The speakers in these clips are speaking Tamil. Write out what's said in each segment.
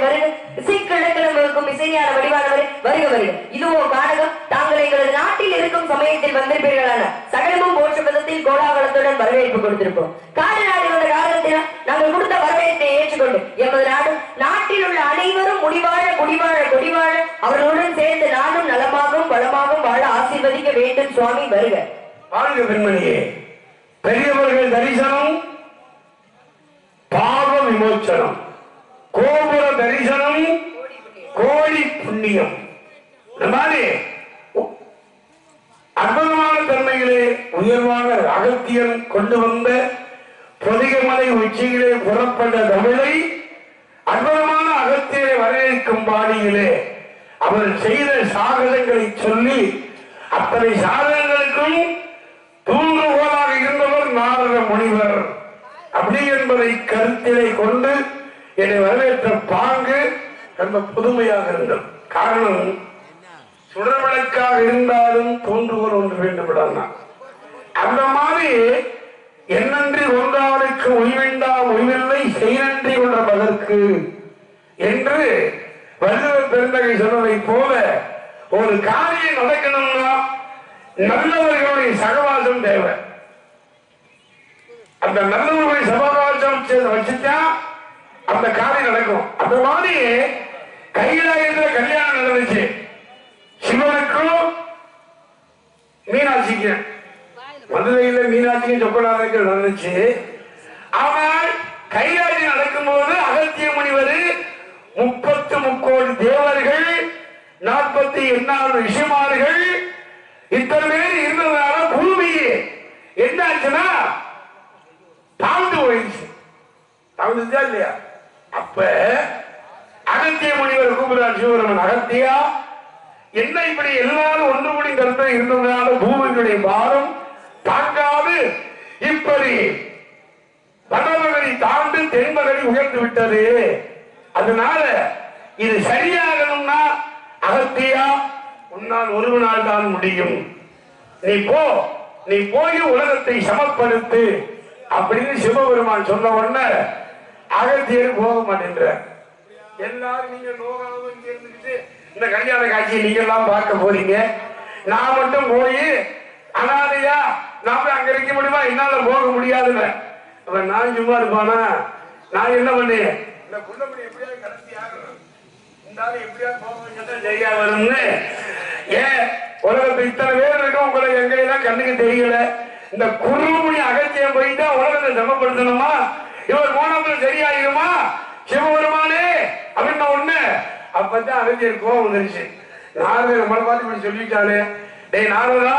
வருக. இசைக்கிழக்கிலும் இருக்கும் இசைஞான வடிவானவரே வருக வருக. இதுவோ காடகம். தாங்கள் எங்களது நாட்டில் இருக்கும் சமயத்தில் வந்திருப்பீர்களான சகலமும் போற்ற விதத்தில் கோலாகலத்துடன் வரவேற்பு கொடுத்திருப்போம். காடு நாடு வந்த காரணத்தினால் நாங்கள் கொடுத்த வரவேற்பை ஏற்றுக்கொண்டு எமது நாட்டில் உள்ள அனைவரும் முடிவாழ குடிவாழ கொடிவாழ அவர்களுடன் சேர்ந்து நானும் நலமாகவும் வளமாகவும் வாழ ஆசீர்வதிக்க வேண்டும். சுவாமி வருக. வாழ்க பெண்மணியே. பெரியவர்கள் தரிசனம் பாவ விமோச்சனம், கோபுர தரிசனம் கோடி புண்ணியம். இந்த மாதிரி அற்புதமான தன்மைகளே உயர்வான அகத்தியன் கொண்டு வந்த பொதிகமலை உச்சியிலே புறப்பட்ட தமிழை அற்புதமான அகத்தியரை வரவேற்கும் பாணியிலே அவர் செய்த சாதனைகளை சொல்லி அத்தனை சாதனைகளுக்கும் தூண்டுகோலாக இருந்தவர் நாரத முனிவர் அப்படி என்பதை கருத்திலே கொண்டு என்னை வரவேற்ற பாங்கு ரொம்ப புதுமையாக இருந்தது. காரணம், சுடர்வழக்காக இருந்தாலும் தோன்றுவோர் ஒன்று வேண்டும். அந்த மாதிரி என்னன்றி ஒன்றாளுக்கு உய்வெண்டா உய்வில்லை செய்நன்றி கொண்டதற்கு என்று வள்ளுவர் பெருந்தகை சொன்னதை போல ஒரு காரியம் நடக்கணும்னா நல்லவர்களுடைய சகவாசம் தேவை. அந்த நல்லவர்களுடைய சகவாசம் வச்சுட்டா அந்த காரியம் நடக்கும். அந்த மாதிரி கைலாயத்தில் கல்யாணம் நடந்துச்சு. சிவனுக்கும் மீனாட்சிக்கு, மதுரையில மீனாட்சிக்கும் சொக்கநாதனுக்கு நடந்துச்சு. ஆனால் கைலாயம் நடக்கும் போது அகத்திய முனிவர் 33 தேவர்கள் 48 ரிஷிமார்கள் இத்தனை பேர் இருந்ததுனால பூமி என்னாச்சுன்னா தாழ்ந்து போயிடுச்சு. தாழ்ந்துச்சா இல்லையா? அப்ப அகத்திய முனிவர் கூப்பிடுறார் சிவபெருமன், அகத்தியா என்ன இப்படி எல்லாரும் ஒன்று கூடி கருத்தை இருந்ததுனால பூமியுடைய பாரம் தாங்காது இப்படி வடமகனை தாழ்ந்து தென்மகனை உயர்ந்து விட்டது. அதனால இது சரியாகணும்னா அகத்தியா உன்னால் ஒரு நாள் தான் முடியும். நீ போய் உலகத்தை சமப்படுத்து அப்படின்னு சிவபெருமான் சொன்ன உடனே அகத்தியர் போக மாட்டேன்ற. எல்லாரும் நீங்க நோகாம இருந்துக்கிட்டு இந்த கல்யாண காட்சியை நீங்க எல்லாம் பார்க்க போறீங்க. நான் மட்டும் போய் அனாதையா நாம அங்க இருக்க முடியுமா? என்னால போக முடியாதுன்னு நான் சும்மா இருப்பானா? நான் என்ன பண்ணேன், இந்த குள்ளமணி எப்படியாவது கடைசி ஆகணும், இந்த ஆளு எப்படியாவது போக சரியா வரும்னு. ஏன் உலகத்தை இத்தனை பேர் இருக்கும், உங்களை எங்கெல்லாம் கண்ணுக்கு தெரியல. இந்த குருமணி அகத்தியம் போயிட்டா உலகத்தை சமப்படுத்தணுமா? இவர் போனப்ப சரியாயிருமா சிவபெருமானே அப்படின்ன ஒண்ணு. அப்பதான் அகத்தியர் கோபம் வந்துருச்சு. நாரதர் நம்மளை பார்த்து இப்படி சொல்லிட்டாரு, டேய் நாரதா,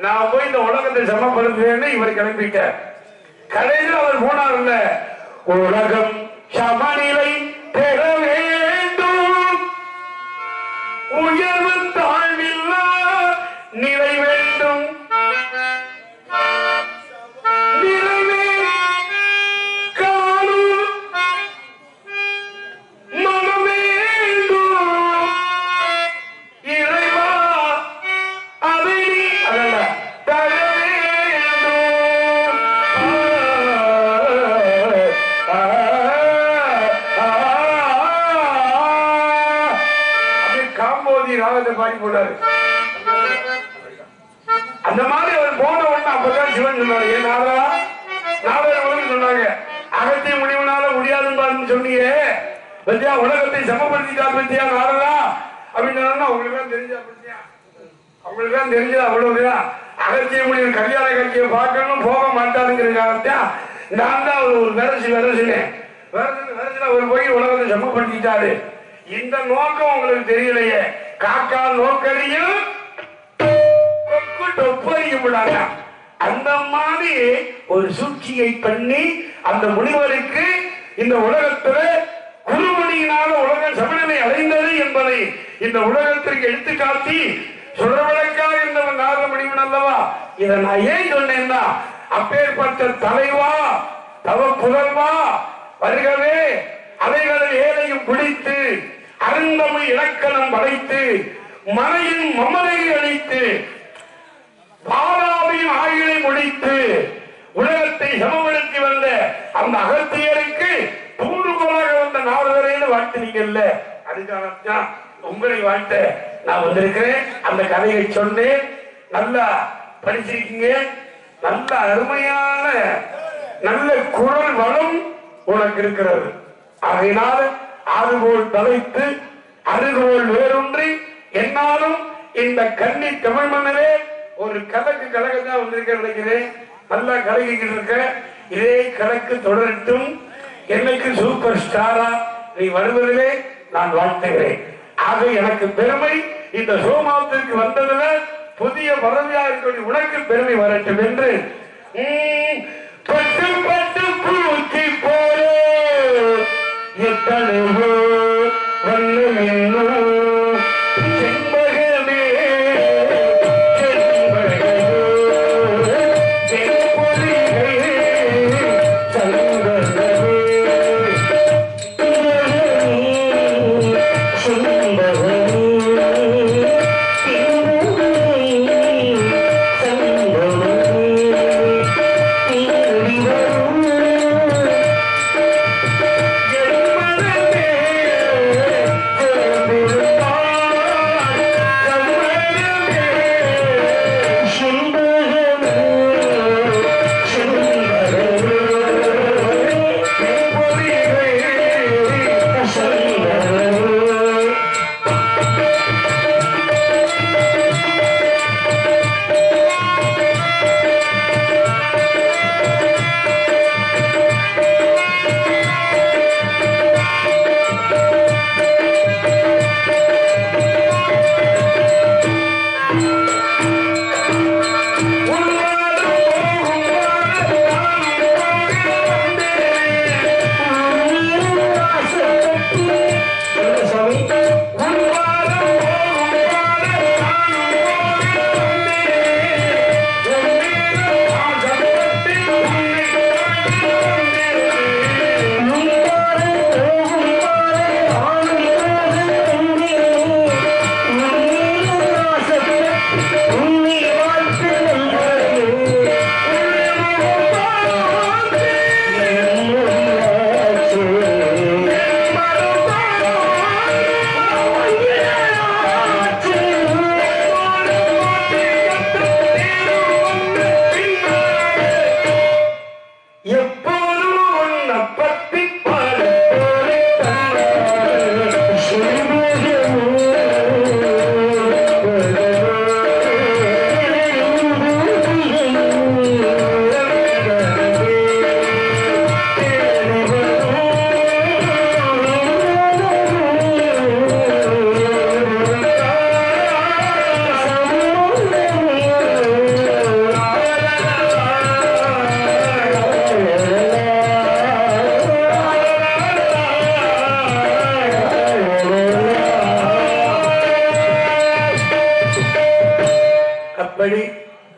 நான் போய் இந்த உலகத்தை சமப்படுத்துவேன்னு இவர் கிளம்பிட்டார். கடைசியில் அவர் போனார்ல, உலகம் சமநிலை பெற வேண்டும், உயர்வு தாழ்வில்லா நிலை வேண்டும், பாடி போனாரு. அந்த மாதிரி அவர் போன உடனே அப்பதான் சிவன் சொன்னாரு, ஏன் நாரதர் சொன்னாங்க, அகத்திய முடிவுனால முடியாதுன்னு சொன்னீங்க பத்தியா, உலகத்தை சமப்படுத்திட்டா பத்தியா நாரதா அப்படின்னு அவங்களுக்குதான் தெரிஞ்சா பத்தியா, அவங்களுக்குதான் தெரிஞ்சது அவ்வளவுதான். அகத்திய முடிவு கல்யாண காட்சியை பார்க்கணும் போக மாட்டாருங்கிற காலத்தான் நான் தான் ஒரு விரசினேன். அவர் போய் உலகத்தை சமப்படுத்திட்டாரு. இந்த நோக்கம் உங்களுக்கு தெரியலையே. காக்கா நோக்கறியும் அந்த மாதிரி ஒரு சூழ்ச்சியை பண்ணி அந்த முனிவருக்கு இந்த உலகத்துல குருமணியினால உலக சமநிலை அடைந்தது என்பதை இந்த உலகத்திற்கு எடுத்துக்காட்டி சுடர்வழக்காக இருந்தவன் நாரத முனிவன் அல்லவா. இதை நான் ஏன் சொன்னேன்னா, அப்பேற்பட்ட தலைவா தவ புதல்வா வருகவே, அவைகளை ஏழையும் பிடித்து அருந்தமிழ் இலக்கணம் படைத்து மனையின் மமதையை அளித்து பாராவையும் ஆயுளை முடித்து உலகத்தை சமப்படுத்தி வந்த அந்த அகத்தியருக்கு தூண்டுகோலாக வந்த நாரதரையில் வாழ்த்துனீங்கல்ல, அதுக்காகத்தான் உங்களை வாழ்த்த நான் வந்திருக்கிறேன். அந்த கதையை சொன்னேன். நல்லா படிச்சிருக்கீங்க. நல்ல அருமையான நல்ல குரல் வளம் உனக்கு இருக்கிறது. ஆகையினால் அதுபோல் தலைத்து அதுபோல் வேறொன்றி என்னாலும் இந்த கன்னி தமிழ் மன்னரே ஒரு கலகத்தான் வந்திருக்க நினைக்கிறேன். நல்லா கலகிக்கிட்டு இருக்க. இதே கலக்கு தொடரட்டும். எனக்கு சூப்பர் ஸ்டாரா நீ வருவதிலே நான் வாழ்த்துகிறேன். ஆக எனக்கு பெருமை இந்த சோமாவத்திற்கு வந்ததுல புதிய பதவியா இருக்க உனக்கு பெருமை வரட்டும் என்று பட்டு பட்டு பூச்சி போல எத்தனையோ வண்ணம் என்னும் செண்பகமே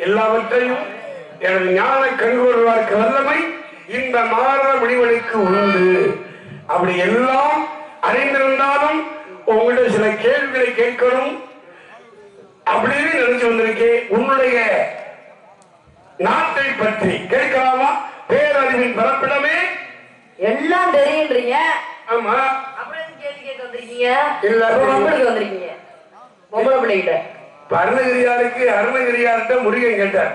எல்லாவற்றையும் எனது ஞான கண்கொள்வார்க்கு வல்லமை இந்த மாற முடிவெளிக்கு உண்டு. அப்படி எல்லாம் அறிந்திருந்தாலும் உங்களுடைய சில கேள்விகளை கேட்கணும் அப்படின்னு நினைச்சு வந்திருக்கேன். உன்னுடைய நாட்டை பற்றி கேட்கலாமா? பேரறிவின் பிறப்பிடமே எல்லாம் தெரியுன்றீங்க. ஆமா. அப்புறம் கேள்வி கேட்க வந்திருக்கீங்க? இல்ல, பொம்பளைக்கு வந்திருக்கீங்க. பொம்பளை பிள்ளைகிட்ட அருணகிரியாருக்கு அருணகிரியார்கிட்ட முருகன் கேட்டார்,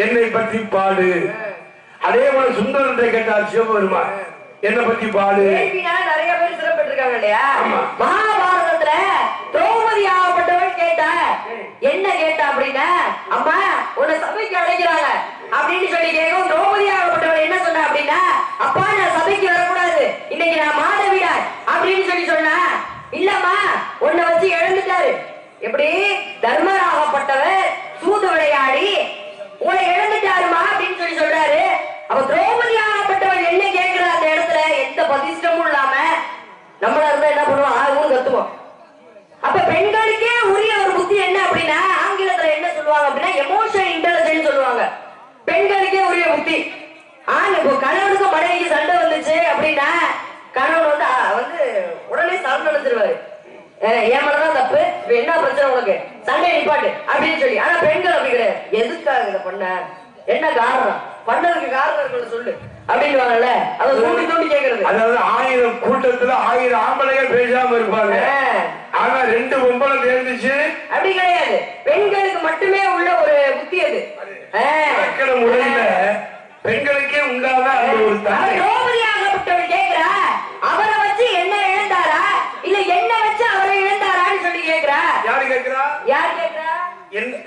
என்னை பற்றி பாடு. அதே போல சுந்தரத்தை கேட்டார் சிவபெருமான், என்னை பற்றி பாடு. நிறைய பேர் சிறப்பிட்டிருக்காங்க இல்லையா? மகாபாரதத்துல திரௌபதி ஆகப்பட்டவள் கேட்ட என்ன கேட்டா அப்படின்னா, அம்மா உன்னை சபைக்கு அழைக்கிறாங்க அப்படின்னு சொல்லி கேட்கும். திரௌபதி ஆகப்பட்டவள் என்ன சொன்னா அப்படின்னா, அப்பா நான் சபைக்கு வரக்கூடாது, இன்னைக்கு நான் மாதவிடாய் அப்படின்னு சொல்லி சொன்னா. இல்லம்மா உன்னை வச்சு இழந்துட்டாரு. எப்படி தர்மராகப்பட்டவர் சூது விளையாடி உங்களை இழந்துட்டாருமா அப்படின்னு சொல்லி சொல்றாரு. அப்ப திரௌபதி ஆகப்பட்டவள் என்ன கேட்கிற அந்த இடத்துல எந்த பதிஷ்டமும் இல்லாம நம்மளா இருந்தா என்ன பண்ணுவோம்? ஆகும் கத்துவோம். அப்ப பெண்களுக்கே உரிய ஒரு புத்தி என்ன அப்படின்னா, ஆங்கிலத்துல என்ன சொல்லுவாங்க அப்படின்னா எமோஷனல் இன்டெலிஜென்ஸ் சொல்லுவாங்க. பெண்களுக்கே உரிய புத்தி. இப்போ கணவனுக்கு மனைவிக்கு சண்டை வந்துச்சு அப்படின்னா கணவன் வந்து உடனே சரணடைஞ்சிருவாரு. என் மேலதான் தப்பு, இப்ப என்ன பிரச்சனை உனக்கு, சண்டை நிப்பாட்டு அப்படின்னு சொல்லி. ஆனா பெண்கள் அப்படி கிடையாது. எதுக்காக இதை பண்ண, என்ன காரணம், பண்ணதுக்கு காரணம் இருக்குன்னு சொல்லு அப்படின்வாங்கல்ல, அதை தூண்டி தூண்டி கேக்குறது. அதாவது 1000 கூட்டத்துல 1000 ஆம்பளைகள் பேசாம இருப்பாங்க, ஆனா 2 பொம்பளை தேர்ந்துச்சு அப்படி கிடையாது. பெண்களுக்கு மட்டுமே உள்ள ஒரு புத்தி அது. முறையில பெண்களுக்கே உண்டாத ஒரு திரௌபதியாகப்பட்டவர் கேக்குறா, அவரை வச்சு என்ன இழந்தாரா இல்ல என்ன வச்சு அவரை இழந்தாரான்னு சொல்லி கேக்குறா. யாரு கேக்குறா? யார் கேக்குறா?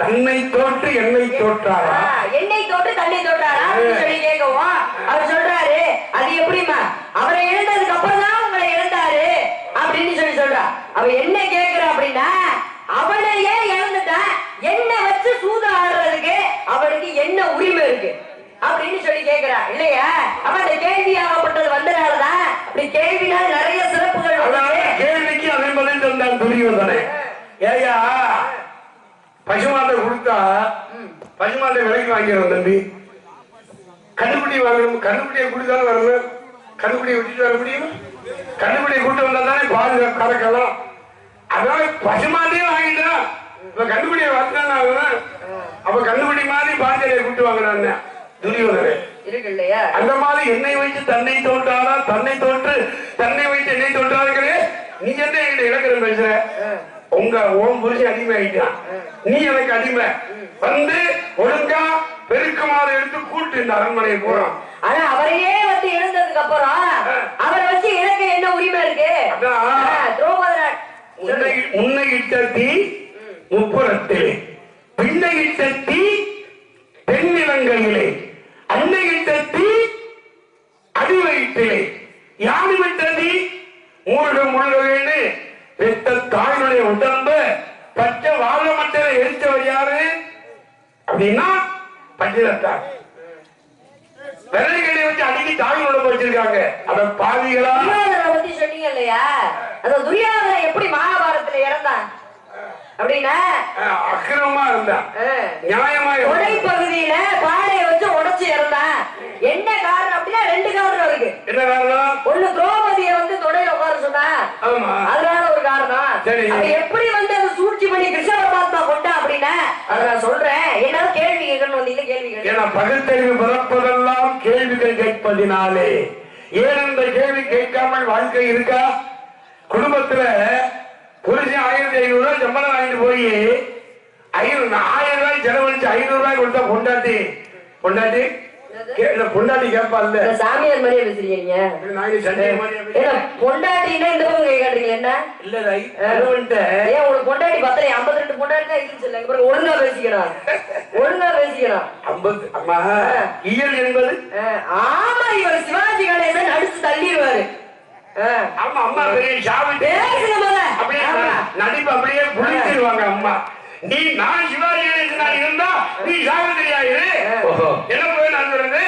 தன்னை தோற்று என்னை தோற்றாரா, என்னை தோற்று தன்னை தோற்றாரா சொல்லி கேட்கவும் அவர் சொல்றாரு, அது எப்படிமா அவரை இழந்ததுக்கு அப்புறம் தான் உங்களை இழந்தாரு அப்படின்னு சொல்லி சொல்றா. அவ என்ன கேக்குறா அப்படின்னா, அவனையே இழந்துட்டா என்ன வச்சு சூது ஆடுறதுக்கு அவனுக்கு என்ன உரிமை இருக்கு அப்படின்னு சொல்லி கேக்குறா இல்லையா? அப்ப அந்த கேள்வியாகப்பட்டது வந்தனாலதான் அப்படி கேள்வினால நிறைய சிறப்புகள். கேள்விக்கு அதே பதில் தந்தான் துரியோதனே. ஏயா பசுமாட்டை கொடுத்தா பசுமாட்டை விலைக்கு வாங்கிடுறோம் தம்பி, கண்டுபிடி வாங்கணும், கண்டுபிடியை கொடுத்தாலும் வரணும், கண்டுபிடியை விட்டுட்டு வர முடியும், கண்டுபிடியை கூட்டு வந்தா தானே பால் கறக்கலாம், அதனால பசுமாட்டையே வாங்கிட்டான். இப்ப கண்டுபிடியை வாங்கினா அப்ப கண்டுபிடி மாதிரி பாஞ்சலையை கூட்டு வாங்கினான் துரியோதனே இருக்கு இல்லையா? அந்த மாதிரி என்னை வைத்து தன்னை தோன்றாரா, தன்னை தோற்று தன்னை வைத்து என்னை தோன்றார்களே, நீ என்ன என்கிட்ட இலக்கணம் பேசுற? உங்க ஓம் புரிஞ்சு அடிமை ஆயிட்டான், நீ எனக்கு அடிமை வந்து ஒழுங்கா பெருக்குமாறு எடுத்து கூட்டு இந்த அரண்மனையை போறோம். ஆனா அவரையே வந்து இழந்ததுக்கு அப்புறம் அவரை வச்சு எனக்கு என்ன உரிமை இருக்கு? உன்னை இட்ட தீ முப்புறத்திலே, பின்னை இட்ட தீ தென்னிலங்கையிலே, அன்னை இட்ட தீ அடிவயிற்றிலே, யாரு விட்ட தீ மூழ்க முழுகவேன்னு பெத்த தாயினுடைய உடம்ப பச்சை வாழ மட்டை எரிச்சவர் யாரு அப்படின்னா பஞ்சரத்தார். விரல்களை வச்சு அடிக்கி தாய் உடம்பு வச்சிருக்காங்க. அத பாதிகளா பத்தி சொன்னீங்க இல்லையா? அந்த துரியோதனை எப்படி மகாபாரதத்துல இறந்தான் அப்படின்னா அக்கிரமா இருந்தான், நியாயமா உடை பகுதியில பாடையை வச்சு உடைச்சு இறந்தான். என்ன காரணம் அப்படின்னா 2 காரணம் இருக்கு. என்ன காரணம்? ஒண்ணு திரௌபதியை வந்து தொடையில உட்கார சொன்னா, அதனால ஒரு காரணம். எப்படி வந்து அதை சூழ்ச்சி பண்ணி கிருஷ்ண பரமாத்மா கொண்டா அப்படின்னா அதை நான் சொல்றேன். என்னால கேள்வி கேட்கணும் வந்தீங்க, கேள்வி கேட்க பகுத்தறிவு பிறப்பதெல்லாம் கேள்விகள் கேட்பதினாலே. ஏன் இந்த கேள்வி கேட்காமல் வாழ்க்கை இருக்கா? குடும்பத்துல புரிஞ்சு 1500 ரூபாய் சம்பளம் வாங்கிட்டு போய் 1000 ரூபாய் செலவழிச்சு 500 ரூபாய் கொடுத்தா பொண்டாட்டி பொண்டாட்டி பொண்டாட்டி கேட்பாள்ல. சாமியார் மாதிரியே பேசுறீங்க. பொண்டாட்டின்னா இந்த பக்கம் கை காட்டுறீங்க என்ன? இல்ல ஏன் உங்களுக்கு பொண்டாட்டி 52 பொண்டாட்டி தான் இருந்துச்சு இல்ல? ஒழுங்கா பேசிக்கணும், ஒழுங்கா பேசிக்கணும். 50 அம்மா இயல் என்பது ஆமா, இவர் சிவாஜி கணேசன் அடிச்சு தள்ளிடுவாரு. ஆமா, அம்மா பெரிய சாமி அப்படியே நடிப்பு அப்படியே புளிச்சிருவாங்க. அம்மா நீ நான் சிவாஜி கணேசனா இருந்தா நீ சாவித்திரியா இரு. என்ன போய் நான் சொல்றது?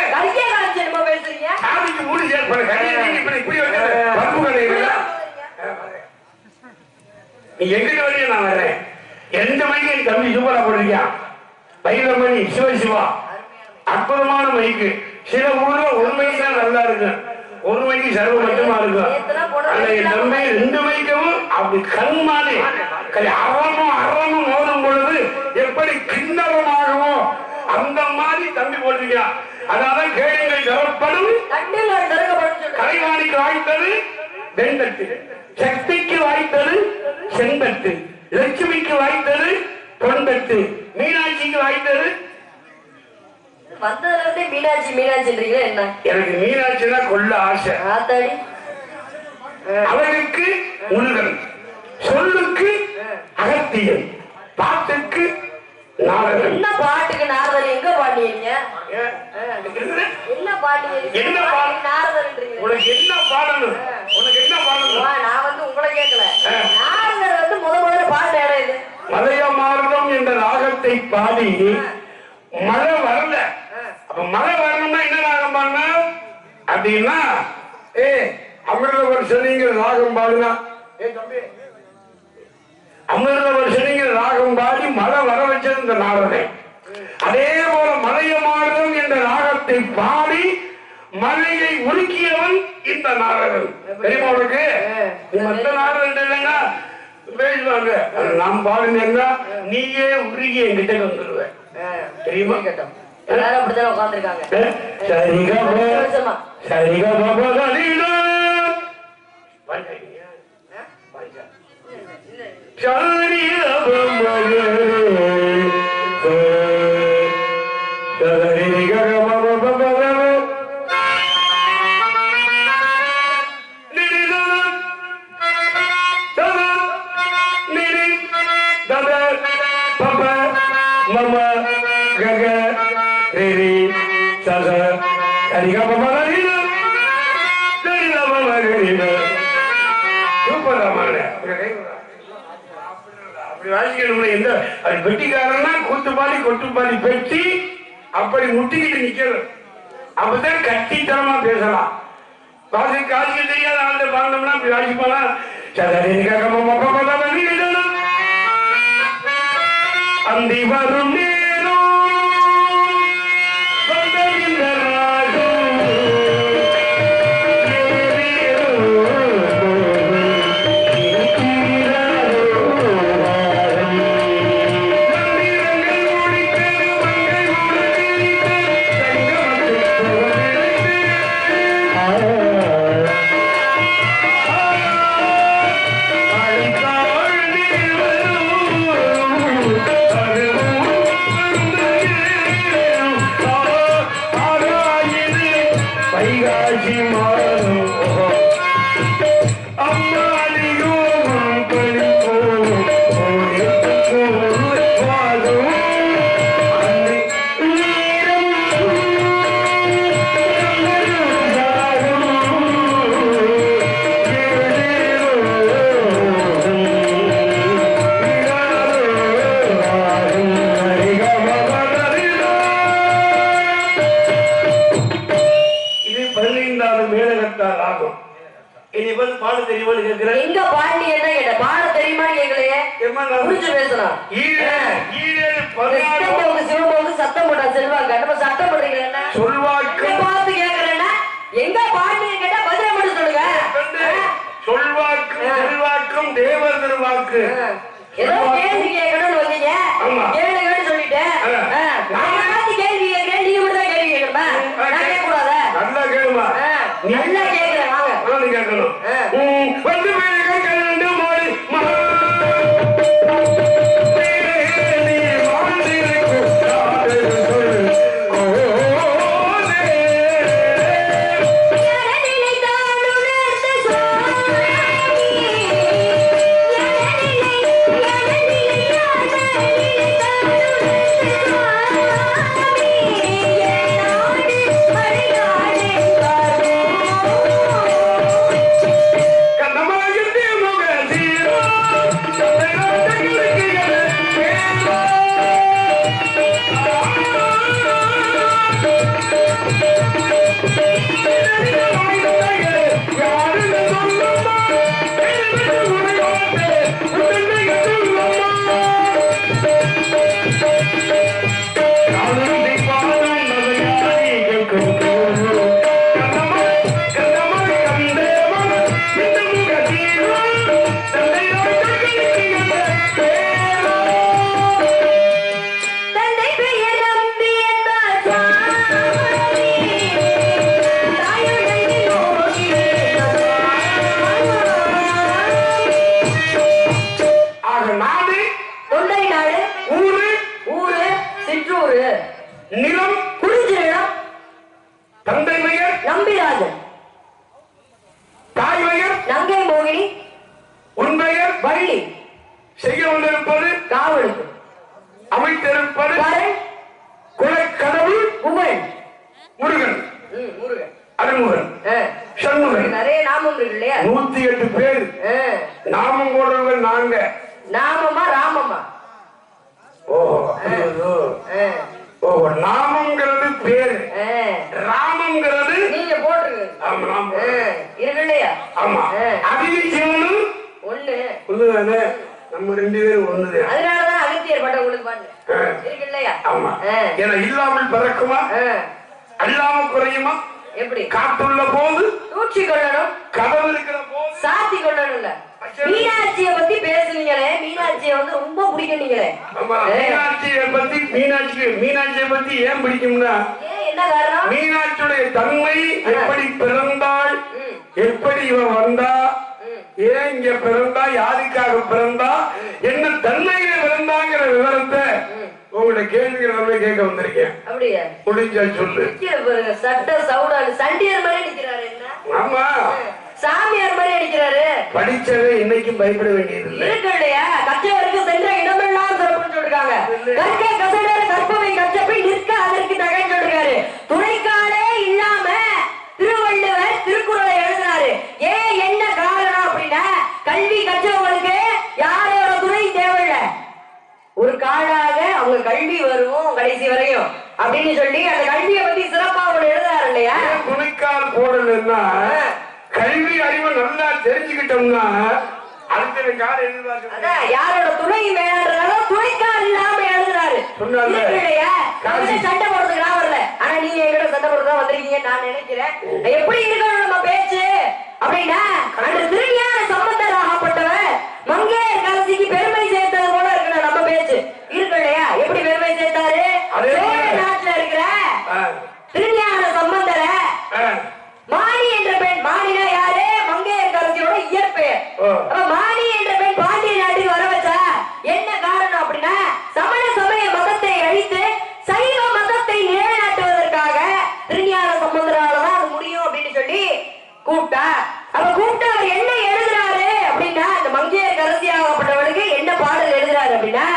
பேசுறீங்க சாமிக்கு மூடி சேர்ப்பேன். இப்படி பண்பு கிடையாது. நீ எங்கிட்ட வரையும் நான் வர்றேன். எந்த மைக்கு என் தம்பி சூப்பரா போட்டிருக்கியான். வைரமணி சிவசிவா அற்புதமான மைக்கு. சில ஊர்ல 1 மைக்கு தான் நல்லா இருக்கு, 1 மைக்கு சர்வ மட்டுமா இருக்கும். என் தம்பி 2 மைக்கவும் அப்படி கண் மாதிரி அறமும் மோதும் பொழுது எப்படி கிண்ணமாகவோ அந்த மாதிரி தம்பி போட்டிருக்கான். அதான் கேளுங்கள் தரப்படும், கலைவாணிக்கு வாய்த்தது வெண்தட்டு, சக்திக்கு வாய்த்தது செந்தட்டு, லட்சுமிக்கு வாய்த்தது பொன்தட்டு, மீனாட்சிக்கு வாய்த்தது. வந்ததுல இருந்தே மீனாட்சி மீனாட்சின்றீங்களா என்ன? எனக்கு மீனாட்சினா கொள்ள ஆசை. அவருக்கு முருகன், சொல்லுக்கு அகத்தியன், பாட்டுக்கு நாரதன். என்ன பாட்டுக்கு நாரதன்? எங்க பாடுறீங்க? என்ன பாடுறீங்க? என்ன பாடு? நாரதன்றீங்க. உனக்கு என்ன பாடணும்? உனக்கு என்ன பாடணும்? நான் வந்து உங்களை கேட்கல. நாரதர் வந்து முதல்ல பாட்டு இடம் இது. மலையமார்க்கம் என்ற ராகத்தை பாடி மழை வரல. அப்ப மழை வரணும்னா என்ன ராகம் பாடணும் அப்படின்னா அமிர்த வருஷனிங்கிற ராகம் பாடுனா அமிர்த வருஷனிங்கிற ராகம் பாடி மழை வர வச்சது இந்த நாரதன். அதே போல மலையமார்க்கம் என்ற ராகத்தை பாடி மலையை உருக்கியவன் இந்த நாரதன். தெரியுமா உனக்கு? மற்ற நாரதன் இல்லைன்னா பேசுவாங்க, நாம் பாடுனா நீயே உருகி என்கிட்ட வந்துடுவேன். தெரியுமா? எல்லாரும் அப்படித்தான் உட்கார்ந்துருக்காங்க. வருஷமா வெட்டிக்காரன்னா கூத்துப்பாடி கொட்டுப்பாடி பெட்டி அப்படி முட்டிக்கிட்டு நிக்கணும். அப்பதான் கட்டித்தனமா பேசலாம். காசுக்கு தெரியாத ஆண்டு பாண்டோம்னா அப்படி வாசிப்பானா அந்தி வரும் நேரம் எங்க பாண்டி என்ன கேட்ட பாட தெரியுமா கேட்கலையே புரிஞ்சு பேசணும். சிவபோது சத்தம் போட்டா செல்வாங்க நம்ம சத்தம் போடுறீங்க சொல்வாக்கு பார்த்து கேட்கறேன்னா எங்க பாண்டி கேட்டா பதில மட்டும் சொல்லுங்க. சொல்வாக்கு செல்வாக்கும் தேவர் திருவாக்கு ஏதோ கேள்வி கேட்கணும்னு வந்தீங்க கேளுங்கன்னு சொல்லிட்டேன். கேள்வி கேட்கிறேன் நீங்க மட்டும் தான் கேள்வி கேட்கணுமா? நான் கேட்க கூடாதா? நல்லா கேளுமா? நல்லா கேட்கிறேன் வாங்க கேட்கணும். வந்து நிலம் குறிஞ்சி நிலம் தந்தை பெயர் நம்பிராஜன் தாய் பெயர் நங்கை மோகினி உன் பெயர் வள்ளி செய்ய வந்திருப்பது காவலுக்கு அமைத்திருப்பது குலக்கடவுள் புகழ் முருகன் முருகன் அருமுகன் சண்முகன் நிறைய நாமம் இருக்கு இல்லையா 108 பேர் நாமம் போடுறவங்க நாங்க நாமமா ராமமா நாமங்கிறது பேரு ராமங்கிறது நீங்க போட்டுருங்க இருக்கு இல்லையா? ஆமா அதிகம் ஒண்ணு ஒண்ணுதானே நம்ம 2 பேரும் ஒண்ணுது. அதனாலதான் அகத்தியர் பட்டம் உங்களுக்கு இருக்கு இல்லையா? ஆமா ஏன்னா இல்லாமல் பிறக்குமா அல்லாம குறையுமா? எப்படி காத்துள்ள போது தூச்சி கொள்ளணும் கதவு இருக்கிற போது சாத்தி கொள்ளணும் இல்ல மீனாட்சியை பத்தி பேசுனீங்களே, மீனாட்சியை வந்து ரொம்ப பிடிக்கும் நீங்களே. ஆமா, மீனாட்சியை பத்தி ஏன் பிடிக்கும்னா, என்ன காரணம்? மீனாட்சியுடைய தன்மை, எப்படி பிறந்தாள், எப்படி இவன் வந்தா, ஏன் இங்க பிறந்தா, யாருக்காக பிறந்தா, என்ன தன்மையில பிறந்தாங்கிற விவரத்தை உங்களோட கேள்விகளை கேட்க வந்திருக்கேன். அப்படியா? முடிஞ்சா சொல்லு. சட்ட சவுடால் சண்டியர் மாதிரி நிக்கிறாரு. என்ன? ஆமா, சாமியார் மாதிரி அடிக்கிறாரு. படிச்சதை இன்னைக்கும் பயப்பட வேண்டியது இல்லை இருக்கு இல்லையா? கற்றவருக்கு சென்ற இடமெல்லாம் சிறப்புன்னு சொல்லிருக்காங்க. கற்க கசடர கற்பவை கற்றப்பை நிற்க அதற்கு தகன்னு சொல்லிருக்காரு. துணைக்காலே இல்லாம திருவள்ளுவர் திருக்குறளை எழுதினாரு. ஏன் என்ன காரணம் அப்படின்னா, கல்வி கற்றவங்களுக்கு யாரோட துணை தேவையில்லை. ஒரு காலாக அவங்க கல்வி வரும் கடைசி வரையும் அப்படின்னு சொல்லி அந்த கல்வியை பத்தி சிறப்பா அவர் எழுதாரு இல்லையா? துணைக்கால் போடலன்னா, கல்வி அறிவை நல்லா தெரிஞ்சுக்கிட்டோம்னா அடுத்த கால எதிர்பார்க்க யாரோட துணை மேலாடுறதால துணைக்கால் இல்லாம எழுதுறாரு இல்லையா? சண்டை போடுறதுக்கு நான் வரல, ஆனா நீங்க எங்கிட்ட சண்டை போடுறதா வந்திருக்கீங்க. நான் நினைக்கிறேன் எப்படி இருக்கணும் நம்ம பேச்சு அப்படின்னா, அந்த திருஞான சம்பந்தர் ஆகப்பட்டவர் மங்கையர் கரசிக்கு பெருமை சேர்த்தது போல இருக்கணும் நம்ம பேச்சு. இருக்கு இல்லையா? எப்படி பெருமை சேர்த்தாரு? நாட்டுல இருக்கிற திருஞான சம்பந்தர மாணி என்ற பெண், மாணினா யாரு? மங்கையர் கரசியோட இயற்பெயர். மாணி என்ற பெண் பாண்டிய நாட்டுக்கு வர வச்சா என்ன காரணம் அப்படின்னா, சமண சமய மதத்தை அழித்து சைவ மதத்தை நிலைநாட்டுவதற்காக திருஞான சம்பந்தராலதான் அது முடியும் அப்படின்னு சொல்லி கூப்பிட்டா. அப்ப கூப்பிட்டு அவர் என்ன எழுதுறாரு அப்படின்னா, இந்த மங்கையர் கரசி ஆகப்பட்டவருக்கு என்ன பாடல் எழுதுறாரு அப்படின்னா,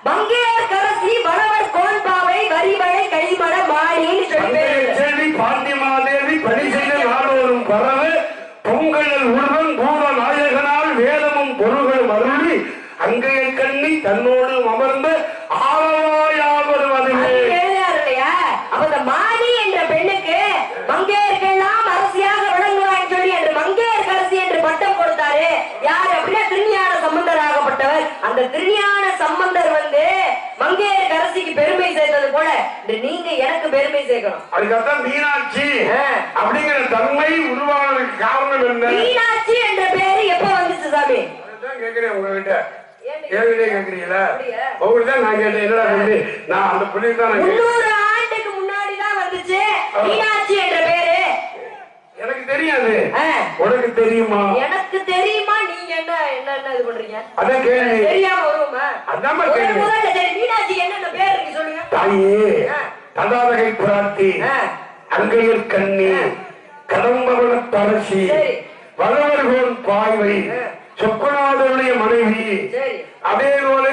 மங்கையர் கரசி வளவர் கோன்பாவை வரிவளை கைமட மாணின்னு சொல்லி பாண்டியமாதேவி பணி செய்த நாடோறும் பரவு பொங்கல் உருவன் பூர நாயகனால் வேதமும் பொருள்களும் அருளி அங்கைய கண்ணி தன்னோடு அமர்ந்து ஆளவாயாவரும் எழுதாரு இல்லையா? அப்ப இந்த மாணி என்ற பெண்ணுக்கு மங்கையர்கள்லாம் அரசியாக விளங்குவான்னு சொல்லி என்று மங்கையர் கரசி என்று பட்டம் கொடுத்தாரு. யாரு அப்படின்னா, திருஞான சம்பந்தர் ஆகப்பட்டவர். அந்த திருஞான சம்பந்தர் வந்து மங்கையர் கரசிக்கு பெருமை சேர்த்தது போல நீங்க எனக்கு பெருமை சேர்க்கணும். அதுக்காகத்தான் மீனாட்சி அப்படிங்கிற தன்மை உருவானதுக்கு காரணம் என்ன? மீனாட்சி என்ற பேரு எப்ப வந்துச்சு சாமி? அதுதான் கேட்கிறேன் உங்ககிட்ட. கேக்குறீங்களா? உங்களுக்கு தான் நான் கேட்டேன். என்னடா தம்பி, நான் அந்த பிள்ளை தான் 300 ஆண்டுக்கு முன்னாடி தான் வந்துச்சு மீனாட்சி என்ற பேரு. எனக்கு தெரியாது, உனக்கு தெரியுமா? எனக்கு தெரியுமா? நீங்க என்ன என்ன என்ன இது பண்றீங்க? அதான் கேள்வி. தெரியாம வருமா? அதான் கேள்வி. முதல்ல சரி, மீனாட்சி என்னென்ன பேர் இருக்கு சொல்லுங்க. தாயே தடாதகை பிராட்டி, அங்கையர் கண்ணி, கடம்பவள தரசி, வளவர்கோன் பாய்வை, சொக்கநாதருடைய மனைவி, அதே போல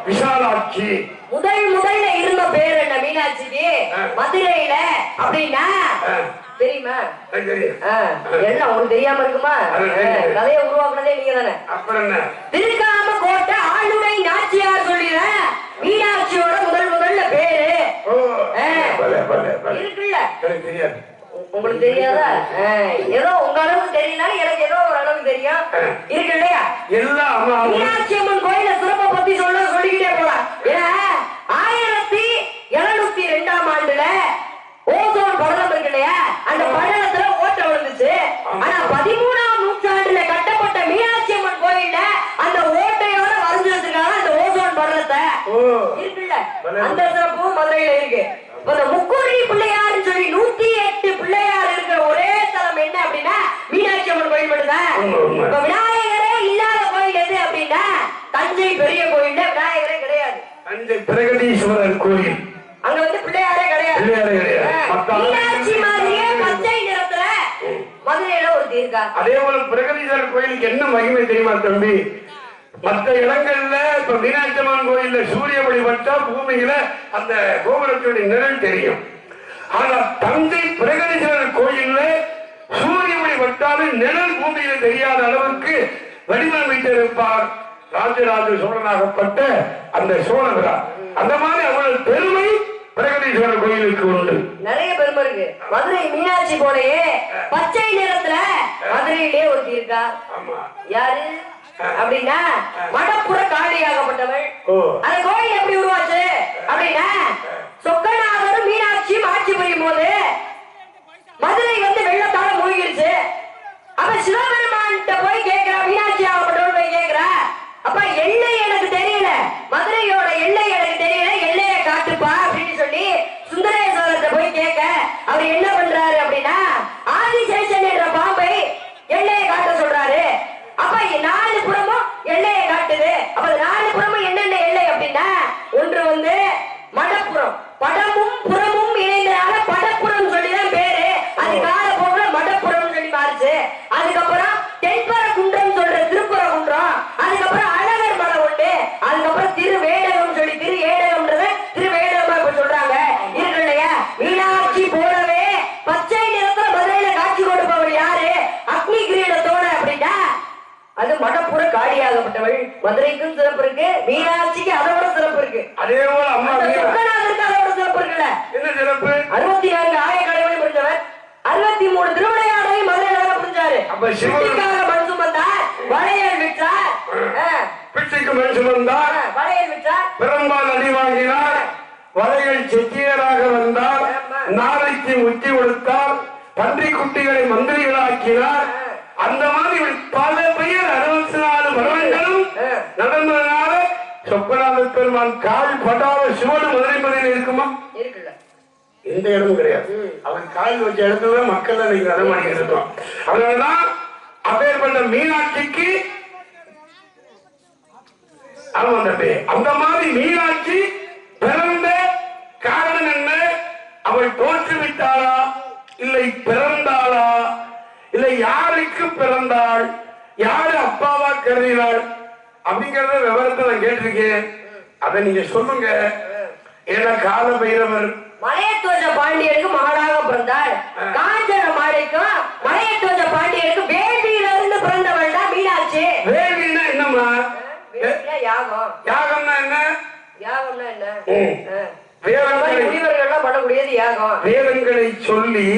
விஷாலாட்சி. முதல்ல இருந்த பேர் என்ன மீனாட்சிக்கு மதுரையில அப்படின்னா தெரியுமா? எல்லாம் உங்களுக்கு தெரியாம இருக்குமா? கதையை உருவாக்குனதே நீங்க தானே. திருக்காம கோட்டை ஆளுடை நாச்சியார் சொல்லிட மீனாட்சியோட முதல்ல பேரு இருக்குல்ல. உங்களுக்கு தெரியாதா? ஏதோ உங்க அளவுக்கு தெரியலனாலும் எனக்கு ஏதோ ஒரு அளவுக்கு தெரியும். இருக்கு இல்லையா? மீனாட்சி அம்மன் கோயில சிறப்பை பத்தி சொல்லிக்கிட்டே போலாம். ஏன்னா 1702ஆம் ஆண்டுல ஓசோன் படலம் இருக்கு இல்லையா? அந்த படலத்துல ஓட்டை விழுந்துச்சு. ஆனா 13ஆம் நூற்றாண்டுல கட்டப்பட்ட மீனாட்சி அம்மன் கோயில்ல அந்த ஓட்டையோட வரைஞ்சு வச்சிருக்காங்க அந்த ஓசோன் படலத்தை. இருக்குல்ல, அந்த சிறப்பும் மதுரையில இருக்கு. இந்த முக்கூரி பிள்ளையார் சொல்லி 108 பிள்ளையார் இருக்கிற ஒரே தலம் என்ன அப்படின்னா மீனாட்சி அம்மன் கோயில் மட்டும்தான். இப்ப விநாயகரே இல்லாத கோயில் எது அப்படின்னா தஞ்சை பெரிய கோயில்ல விநாயகரே கிடையாது. தஞ்சை பிரகதீஸ்வரர் கோயில், அங்க வந்து பிள்ளையாரே கிடையாது. மீனாட்சி மாதிரியே பச்சை நிறத்துல மதுரையில ஒரு தீர்க்கா. அதே போல பிரகதீஸ்வரர் கோயிலுக்கு என்ன மகிமை தெரியுமா தம்பி? மற்ற இடங்கள்ல இப்ப மீனாட்சி அம்மன் கோயில்ல சூரிய வழிபட்டா பூமியில அந்த கோபுரத்துடைய நிழல் தெரியும். ஆனா தஞ்சை பிரகதீஸ்வரர் கோயில்ல சூரிய வழிபட்டாலும் நிழல் பூமியில தெரியாத அளவுக்கு வடிவமைத்திருப்பார் ராஜராஜ சோழனாகப்பட்ட அந்த சோழரா. அந்த மாதிரி அவளது பெருமை பிரகதீஸ்வரர் கோயிலுக்கு உண்டு. நிறைய பெருமை இருக்கு. மதுரை மீனாட்சி போலயே பச்சை நிறத்துல மதுரையிலே ஒரு தீர்க்கா. யாரு அப்படின்னா மடப்புற காளியாகப்பட்டவள். அந்த கோயில் எப்படி உருவாச்சு அப்படின்னா சொக்கநாதரும் மீனாட்சியும் ஆட்சி புரியும் போது மதுரை வந்து வெள்ளத்தால மூழ்கிருச்சு. அப்ப சிவபெருமான் போய் கேட்கிறா, மீனாட்சி ஆகப்பட்டவள் போய் கேட்க அவர் என்ன பண்றாரு அப்படின்னா ஆதிசேஷன் என்ற பாம்பை எல்லையை காட்ட சொல்றாரு. அப்ப 4 புறமும் எல்லையை காட்டுது. அப்ப 4 புறமும் என்னென்ன எல்லை அப்படின்னா ஒன்று வந்து மடப்புறம், படமும் புறமும் இணைந்தனால படப்புறம் சொல்லிதான் பேரு. அது காலப்போக்குல மடப்புறம் சொல்லி மாறுச்சு. அதுக்கப்புறம் தென்பர குன்றம் சொல்ற திருப்புற குன்றம், அதுக்கப்புறம் அழகர் மலை உண்டு, அதுக்கப்புறம் திருவேடகம் சொல்லி திரு ஏடகம்ன்றத திருவேடகமா இப்ப சொல்றாங்க இருக்கு இல்லையா. மீனாட்சி போலவே பச்சை நிறத்துல மதுரையில காட்சி கொடுப்பவர் யாரு? அக்னி கிரீடத்தோட அப்படின்னா அது மடப்புற காடியாகப்பட்டவள். மதுரைக்கும் சிறப்பு இருக்கு, மீனாட்சிக்கு அதை விட சிறப்பு இருக்கு. அதே போல அம்மா சொக்கநாதருக்கு அதை விட சிறப்பு இருக்குல்ல. என்ன சிறப்பு? 64 ஆயக்கலைகளை புரிஞ்சவர், 63 திருவிளையாடலை மதுரையில புரிஞ்சாரு. அப்ப சிவனுக்காக மண் சுமந்தார், வளையல் விற்றார், பிச்சைக்கு மண் சுமந்தார், வளையல் விற்றார், பெரும்பால் அடி வாங்கினார், வளையல் செட்டியராக வந்தார், நாளைக்கு உச்சி கொடுத்தார், பன்றி குட்டிகளை மந்திரிகளாக்கினார். அந்த மாதிரி பல பெயர் 64 வருடங்களும் நடந்ததுனால சொக்கநாத பெருமான் கால் படாத சிவனு மதுரை மதுரையில் இருக்குமா? இருக்குல்ல, எந்த இடமும் கிடையாது. அவன் கால் வச்ச இடத்துல மக்கள் அன்னைக்கு நடமாடி இருக்கோம். அதனாலதான் அப்பேற்பட்ட மீனாட்சிக்கு அந்த மாதிரி மீனாட்சி பிறந்த காரணம் என்ன? அவள் தோற்றுவிட்டாளா இல்லை பிறந்தாளா இல்லை யாருக்கு பிறந்தாள், யாரு அப்பாவா கருதினாள் அப்படிங்கறத விவரத்தை நான் கேட்டிருக்கேன். அதை நீங்க சொல்லுங்க. ஏன்னா கால பைரவர் மலையத்துவஜ பாண்டியனுக்கு மகளாக பிறந்தாள். காஞ்சன மாலைக்கும் மலையத்துவஜ பாண்டியனுக்கு வேள்வியில இருந்து பிறந்தவள் தான் மீனாட்சி. வேள்வின்னா என்னம்மா? யாகம். யாகம்னா என்ன? யாகம்னா என்ன? முனிவர்கள் பண்ணக்கூடியது யாகம். வேதங்களை சொல்லி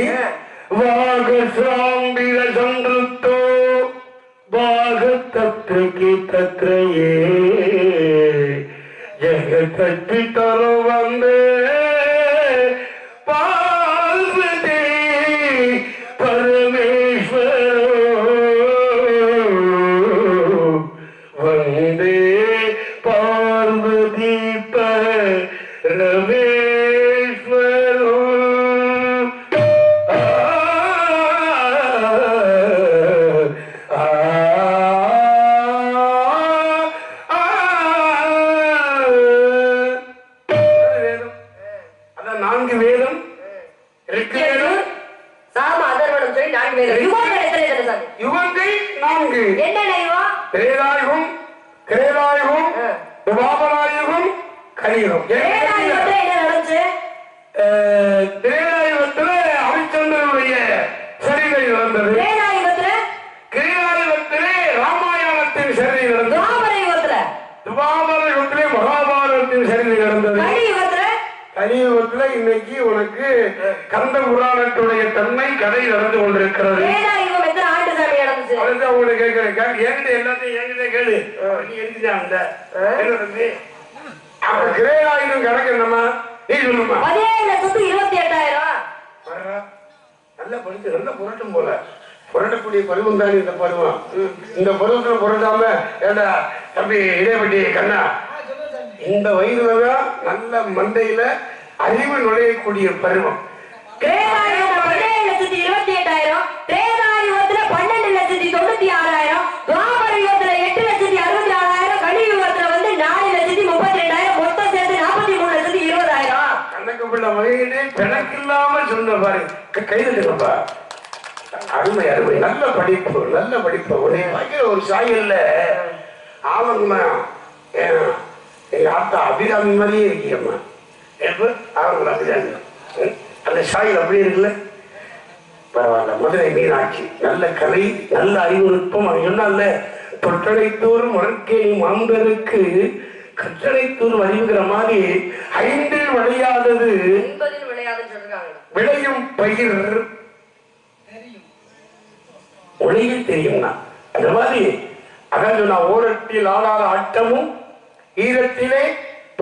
வாகசாம்பிர சந்திருத்தோ வாகத்தத்ரகி தத்ரயே ஜெகதத்தி தரோ வந்தே பார்வதி பரமேஸ்வரோ வந்தே பார்வதி பரமேஸ்வரோ. யுகங்கள் 4. என்னென்ன யுகம்? திரேதாயுகம், கிரேதாயுகம், துவாபராயுகம், கலியுகம். திரேதாயுகத்துல என்ன நடந்துச்சு? திரேதாயுகத்துல ஹரிச்சந்திரனுடைய சரிதை நடந்தது. கிரேதாயுகத்திலே ராமாயணத்தின் சரிதை நடந்தது. துவாபரயுகத்திலே மகாபாரதத்தின் சரிதை நடந்தது. கலியுகத்துல இன்னைக்கு உனக்கு கந்த புராணத்துடைய தன்மை கதை நடந்து கொண்டிருக்கிறது. உங்களுக்கு என்கிட்ட எல்லாத்தையும் என்கிட்ட கேளு. கிரேதாயுகம் கணக்கு என்னமா நீ சொல்லுமா? 17,28,000. நல்லா படிச்சு நல்லா புரட்டும் போல புரட்டக்கூடிய பருவம் தான் இந்த பருவம். இந்த பருவத்துல புரட்டாம ஏண்டா தம்பி இடைப்பட்டி கண்ணா, இந்த வயதுலதான் நல்ல மண்டையில அறிவு நுழையக்கூடிய பருவம். கிரேதாயுகம் 17,28,000, திரேதாயுகத்துல 12,96,000, துவாபரயுகத்துல 8,64,000, கலியுகத்துல வந்து 4,32,000, மொத்தம் சேர்த்து 43,20,000. கணக்கு பிள்ளை வகையிலே பிணக்கில்லாம சொன்ன பாரு. கைதுப்பா, அருமை அருமை. நல்ல படிப்பு நல்ல படிப்பு. உன்னை வைக்கிற ஒரு சாயல்ல ஆவங்கம்மா எங்க ஆத்தா அபிராமி மாதிரியே இருக்கியம்மா. அவங்க அபிராமி அந்த சாயல் அப்படியே இருக்குல்ல. பரவாயில்ல. மதுரை மீனாட்சி நல்ல கலை நல்ல அறிவு நுட்பம். அவன் சொன்னால தொட்டடைத்தூர் முறக்கே மாந்தருக்கு கற்றடைத்தூர் அறிவுங்கிற மாதிரி 5 விளையாதது விளையும் பயிர் ஒளியில் தெரியும்னா அந்த மாதிரி. அதான் சொன்னா ஓரத்தில் ஆளாத ஆட்டமும் ஈரத்திலே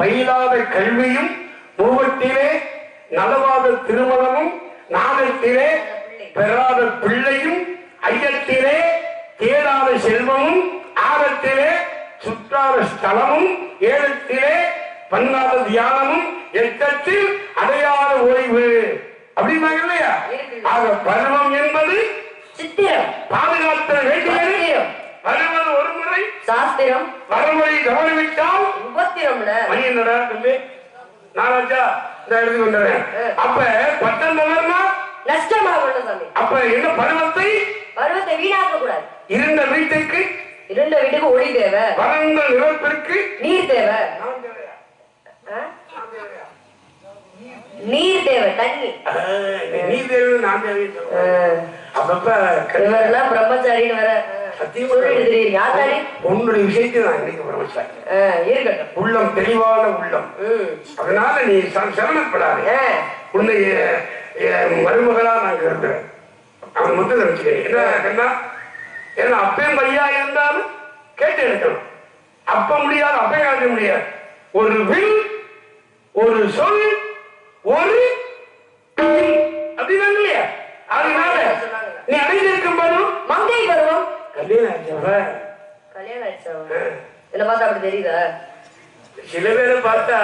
பயிலாத கல்வியும் மூவத்திலே நலவாத திருமணமும் நாகத்திலே பெறாத பிள்ளையும் ஐயத்திலே தேடாத செல்வமும் ஆரத்திலே சுற்றாத ஸ்தலமும் ஏழத்திலே பண்ணாத தியானமும் எட்டத்தில் அடையாத ஓய்வு. அப்படின்னாங்க இல்லையா? ஆக பருவம் என்பது சித்திரம், பாதுகாத்த வேண்டியது. வருவது ஒரு முறை சாஸ்திரம், வரமுறை கவனிவிட்டால் உபத்திரம்ல மணி என்னடா தம்பி நானாச்சா இந்த எழுதி கொண்டுறேன். அப்ப பட்டம் தவறுனா நஷ்டமாகணும் சாமி. அப்ப என்ன பருவத்தை வீணாக்க கூடாது. இருண்ட வீட்டுக்கு ஒளி தேவை, வளர்ந்த நிலத்திற்கு நீர் தேவை. நீர் தேவை, தண்ணி. நீர் தேவை, நான் தேவை. அப்பப்ப பிரம்மச்சாரின்னு வர உன்னுடைய விஷயத்தை நான் இன்னைக்கு பிரம்மச்சாரி. உள்ளம் தெளிவான உள்ளம். அதனால நீ சரணப்படாது. உன்னை மருமகளா நான் கருதுறேன். அவன் மட்டும் நினைச்சுக்கிறேன். என்ன கண்ணா, ஏன்னா அப்பையும் பையா இருந்தாலும் கேட்டு எடுக்கணும். அப்ப முடியாது, அப்பையும் காட்ட முடியாது. ஒரு வில், ஒரு சொல், ஒரு அப்படிதான் இல்லையா? அதனால நீ அடைஞ்சிருக்கும் போதும் மங்கை பருவம். கல்யாணம் ஆயிடுச்சவ என்ன பார்த்தா அப்படி தெரியுதா? சில பேரை பார்த்தா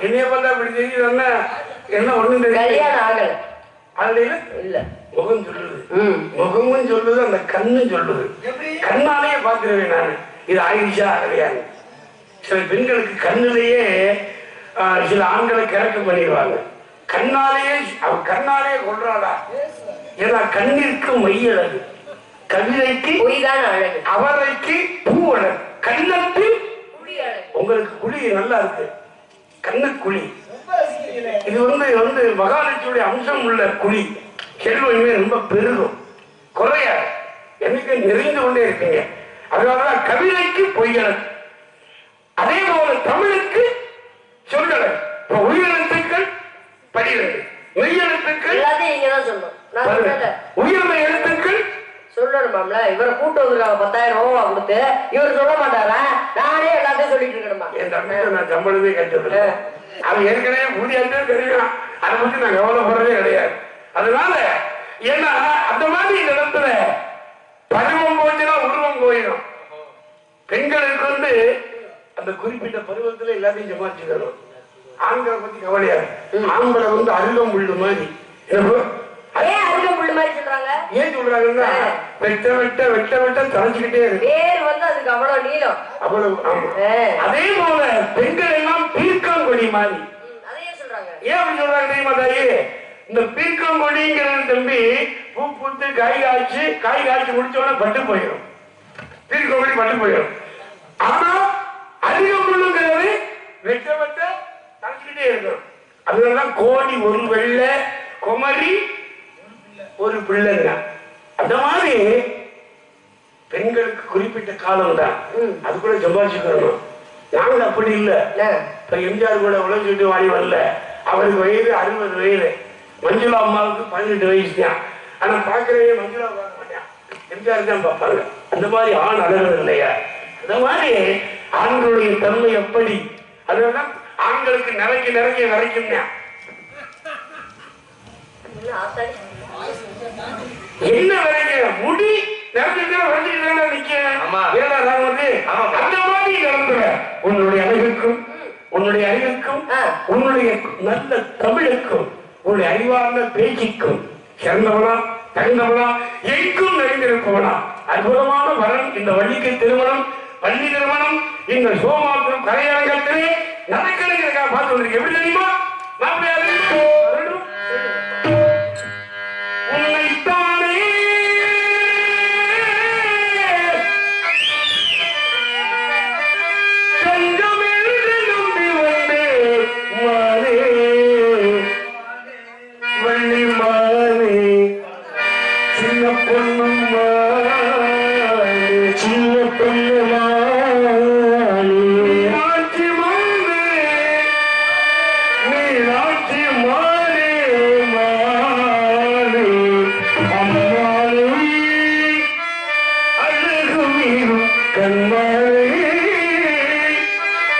என்னைய பார்த்தா அப்படி தெரியுதுன்னா என்ன ஒண்ணு கல்யாணம் ஆகல அதுல இல்ல. முகம் சொல்லுது, முகமும் சொல்லுது, அந்த கண்ணும் சொல்லுது. கண்ணாலேயே பாத்துருவேன் நான் இது ஆயிடுச்சா ஆகலையான்னு. சில பெண்களுக்கு கண்ணிலேயே சில ஆண்களை கிழக்கு பண்ணிடுவாங்க. கண்ணாலேயே அவன் கண்ணாலேயே கொள்றாளா? ஏன்னா கண்ணிற்கு மையழகு, கவிதைக்கு அழகு, அவரைக்கு பூ அழகு, கண்ணத்தில் உங்களுக்கு குழி நல்லா இருக்கு, கண்ணு குழி. இது வந்து மகாலட்சுமியுடைய அம்சம் உள்ள குழி. செல்வமே ரொம்ப பெருகும், குறையாது, எனக்கு நிறைந்து கொண்டே இருக்கீங்க. அதனாலதான் கவிதைக்கு பொய்யழகு. அதே போல தமிழுக்கு சொல்லழகு. உயிரெழுத்துக்கள் 12, மெய்யெழுத்துக்கள் உயிர்மை எழுத்துக்கள் சொல்லணுமாம்ல. இவரை கூட்டு வந்துருக்காங்க 10,000 ரூபா கொடுத்து, இவர் சொல்ல மாட்டாரா? நானே எல்லாத்தையும் சொல்லிட்டு இருக்கணுமா? என் தம்பிக்கு நான் சம்பளமே கட்டது. அவன் ஏற்கனவே ஊதியாட்டே தெரியும். அதை பத்தி நான் கவலைப்படுறதே கிடையாது. அதனால ஏன்னா அந்த மாதிரி இந்த இடத்துல பருவம் போச்சுன்னா உருவம் போயிடும். பெண்களுக்கு அந்த குறிப்பிட்ட பருவத்துல எல்லாத்தையும் சமாளிச்சுக்கணும். ஆண்களை பத்தி கவலையாது. ஆண்களை அருகம்புல்லு மாதிரி. அருகம்புல்லு மாதிரி சொல்றாங்க. ஏன் சொல்றாங்கன்னா வெட்ட வெட்ட வெட்ட வெட்ட தலைச்சுக்கிட்டே இருக்கு. அதுக்கு அவ்வளவு நீளம், அவ்வளவு. ஆமா, அதே போல பெண்கள் எல்லாம் பீர்க்கங்கொடி மாதிரி. ஏன் அப்படி சொல்றாங்க தெரியுமா தாயி? இந்த பீர்க்கங்கொடிங்கிறது தம்பி பூ பூத்து காய் காய்ச்சி முடிச்சோட பட்டு போயிடும். பீர்க்கங்கொடி பட்டு போயிடும். ஆனா அருகம்புல்லுங்கிறது வெட்ட வெட்ட தலைச்சுக்கிட்டே இருக்கும். அதனாலதான் கோடி ஒரு வெள்ளை, குமரி ஒரு பிள்ளைங்க. அந்த மாதிரி பெண்களுக்கு குறிப்பிட்ட காலம் தான். அது கூட சம்பாதிச்சுக்கணும். நாங்க அப்படி இல்லை. இப்ப எம்ஜிஆர் கூட உழைச்சிட்டு வாடி வரல. அவருக்கு வயது 60 வயது. மஞ்சுளா அம்மாவுக்கு 18 வயசு தான். ஆனா பாக்குறவங்க மஞ்சுளா பார்க்க மாட்டேன், எம்ஜிஆர் தான் பார்ப்பாங்க. அந்த மாதிரி ஆண் அழகு இல்லையா? அந்த மாதிரி ஆண்களுடைய தன்மை எப்படி? அதனாலதான் ஆண்களுக்கு நிறைய வரைக்கும் என்ன வரைக்கும் முடி அந்த மாதிரி உன்னுடைய அழகுக்கும், உன்னுடைய அறிவுக்கும், உன்னுடைய நல்ல தமிழுக்கும், உன்னுடைய அறிவார்ந்த பேச்சுக்கும் சிறந்தவனா தகுந்தவனா எங்கும் நிறைந்திருப்பவனா அற்புதமான வரன். இந்த வள்ளிக்கு திருமணம், பள்ளி திருமணம் இந்த சோமாபுரம் கலையரங்கத்திலே நடக்கிறதுக்காக பார்த்து வந்திருக்க. எப்படி தெரியுமா? உன்னைத்தானே தங்கமென்று நம்பி வந்தே மானே, வள்ளி மானே, சின்ன பொண்ணு மானே, சின்ன பொண்ணு மானே, ஆட்சி மானே, நீ ஆட்சி மானே மானே, அம்மானே, அழகு மீறும் கண்மானே,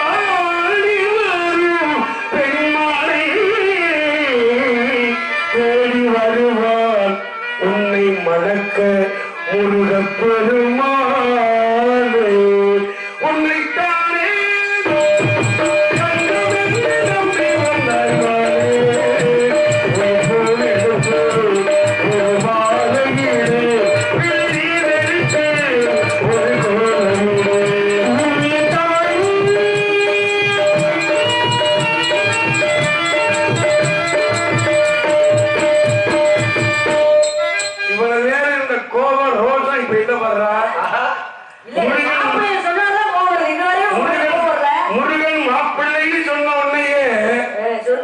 ஆடி வரும் பெண்மானே, தேடி வருவான் உன்னை மணக்க முருகப் பெருமானே, உன்னைத்தானே கண்டவென்று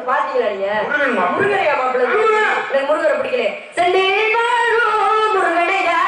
பாத்தீங்களா நீங்க முருகன் மாப்பிள்ளை. முருகனையா மாப்பிள்ளை எனக்கு முருகரை பிடிக்கல செந்தில் வாழும் முருகனையா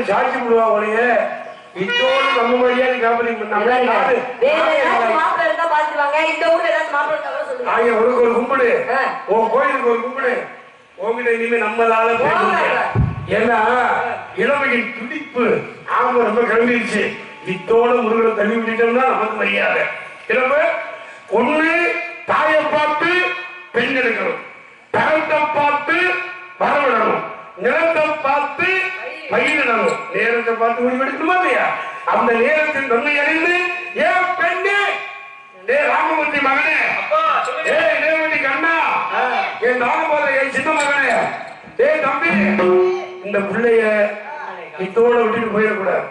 சாட்சி விடுவா உனையே இத்தோடு நம்ம மரியாதை காப்பலி உனக்கு ஒரு கும்பிடு உன் கோயிலுக்கு ஒரு கும்பிடு உங்ககிட்ட இனிமே நம்மளால ஏன்னா இளமையின் துடிப்பு ஆமா ரொம்ப கிளம்பிடுச்சு இத்தோட முருகனை தள்ளி விட்டுட்டோம்னா நமக்கு மரியாதை இளமை ஒண்ணு தாயை பார்த்து பெண் எடுக்கணும் தரத்தை பார்த்து வரவிடணும் நிலத்தை பார்த்து பயிரிடணும் நேரத்தை பார்த்து முடிவெடுக்கணுமா இல்லையா அந்த நேரத்தின் தன்மை அறிந்து ஏன் பெண்ணே ஏ ராமமூர்த்தி மகனே ஏ ரேவதி கண்ணா என் தாமபோத என் சின்ன மகனே ஏ தம்பி இந்த பிள்ளைய இத்தோட விட்டுட்டு போயிடக்கூடாது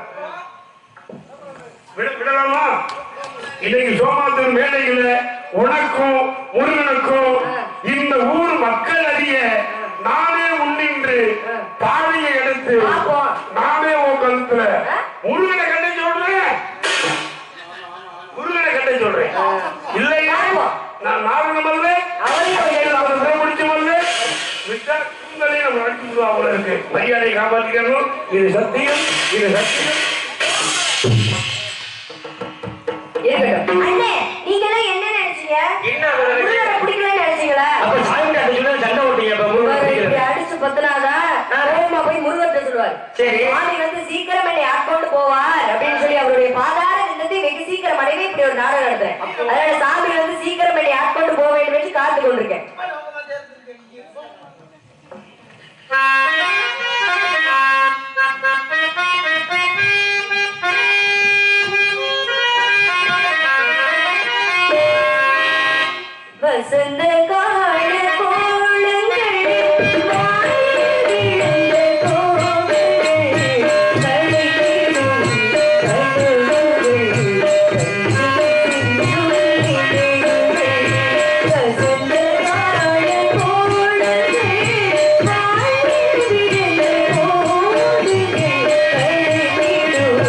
விடலாமா இன்னைக்கு சோமாத்தூர் மேடைகள உனக்கும் முருகனுக்கும் இந்த ஊர் மக்கள் அறிய நானே உன்னின்று தாலியை எடுத்து நானே உன் கழுத்துல முருகனை கண்டை சொல்றேன் முருகனை கண்டை சொல்றேன் இல்லையா நான் நாகனம் அல்ல முடிச்சு அல்ல விட்டா உங்களையும் அடிச்சு விடுவா போல இருக்கு. மரியாதை காப்பாற்றிக்கணும். இது சத்தியம், இது சத்தியம். இருக்கட்டும். அண்ணே, நீங்க எல்லாம் என்ன நினைச்சீங்க? என்ன அவரை முருகரை பிடிக்கலன்னு நினைச்சீங்களா? அப்ப சாமி அடிச்சு சண்டை ஓட்டீங்க. அப்ப முருகன் இப்படி பிடிக்கல. அடிச்சு பத்தினாதான் கோபமா போய் முருகர்கிட்ட சொல்லுவார். சரி. சுவாமி வந்து சீக்கிரம் என்னை ஆட்கொண்டு போவார் அப்படின்னு சொல்லி அவருடைய பாதார விந்தத்தை வெகு சீக்கிரம் அடைவே இப்படி ஒரு நாடகம் நடத்துறேன். அதனால சாமி வந்து சீக்கிரம் என்னை ஆட்கொண்டு போக வேண்டும் என்று காத்து கொண்டிருக்கேன். வசந்த கால கோலங்கள் வானில் விழுந்த கோலங்கள் கலைத்திடும் கனவுகள் வசந்த கால கோலங்கள் வானில் விழுந்த கோலங்கள் கலைத்திடும்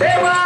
Dewa